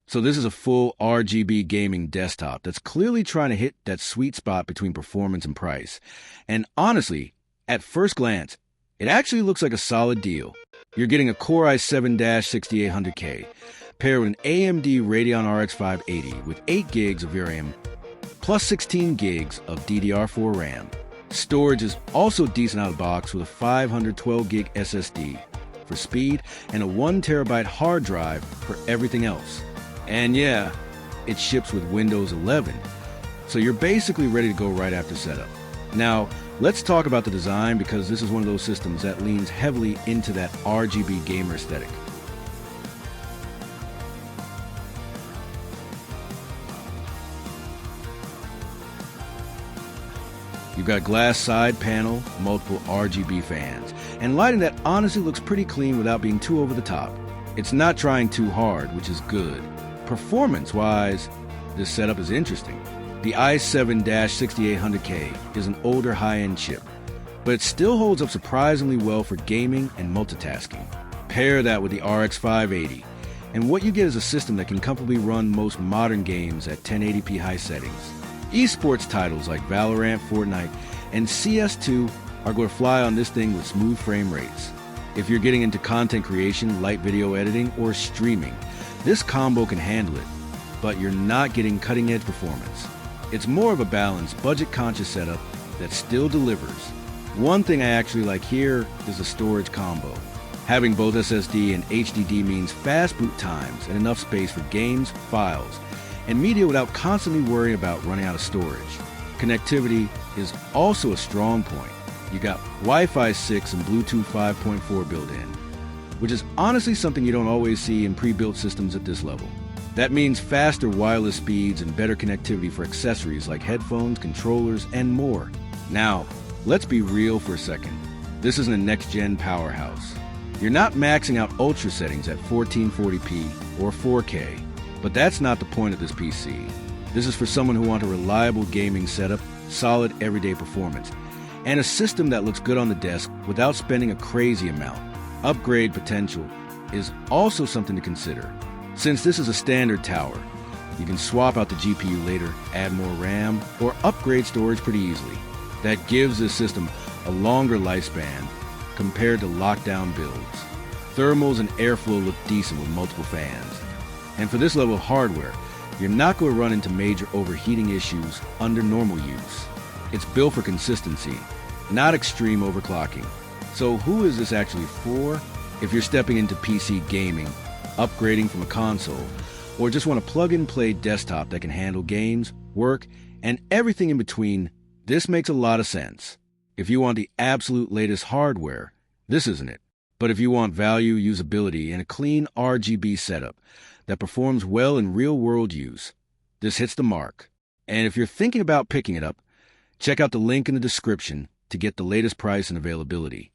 So this is a full RGB gaming desktop that's clearly trying to hit that sweet spot between performance and price. And honestly, at first glance, it actually looks like a solid deal. You're getting a Core i7-6800K paired with an AMD Radeon RX 580 with 8 gigs of VRAM plus 16 gigs of DDR4 RAM. Storage is also decent out of the box with a 512 gig SSD for speed and a 1 terabyte hard drive for everything else. And yeah, it ships with Windows 11, so you're basically ready to go right after setup. Now, let's talk about the design because this is one of those systems that leans heavily into that RGB gamer aesthetic. You've got a glass side panel, multiple RGB fans, and lighting that honestly looks pretty clean without being too over the top. It's not trying too hard, which is good. Performance-wise, this setup is interesting. The i7-6800K is an older high-end chip, but it still holds up surprisingly well for gaming and multitasking. Pair that with the RX 580, and what you get is a system that can comfortably run most modern games at 1080p high settings. Esports titles like Valorant, Fortnite, and CS2 are going to fly on this thing with smooth frame rates. If you're getting into content creation, light video editing, or streaming, this combo can handle it, but you're not getting cutting-edge performance. It's more of a balanced, budget-conscious setup that still delivers. One thing I actually like here is the storage combo. Having both SSD and HDD means fast boot times and enough space for games, files, and media without constantly worrying about running out of storage. Connectivity is also a strong point. You got Wi-Fi 6 and Bluetooth 5.4 built in, which is honestly something you don't always see in pre-built systems at this level. That means faster wireless speeds and better connectivity for accessories like headphones, controllers, and more. Now, let's be real for a second. This isn't a next-gen powerhouse. You're not maxing out ultra settings at 1440p or 4K, but that's not the point of this PC. This is for someone who wants a reliable gaming setup, solid everyday performance, and a system that looks good on the desk without spending a crazy amount. Upgrade potential is also something to consider. Since this is a standard tower, you can swap out the GPU later, add more RAM, or upgrade storage pretty easily. That gives this system a longer lifespan compared to lockdown builds. Thermals and airflow look decent with multiple fans. And for this level of hardware, you're not going to run into major overheating issues under normal use. It's built for consistency, not extreme overclocking. So who is this actually for? If you're stepping into PC gaming, upgrading from a console, or just want a plug-and-play desktop that can handle games, work, and everything in between, this makes a lot of sense. If you want the absolute latest hardware, this isn't it. But if you want value, usability, and a clean RGB setup that performs well in real-world use, this hits the mark. And if you're thinking about picking it up, check out the link in the description to get the latest price and availability.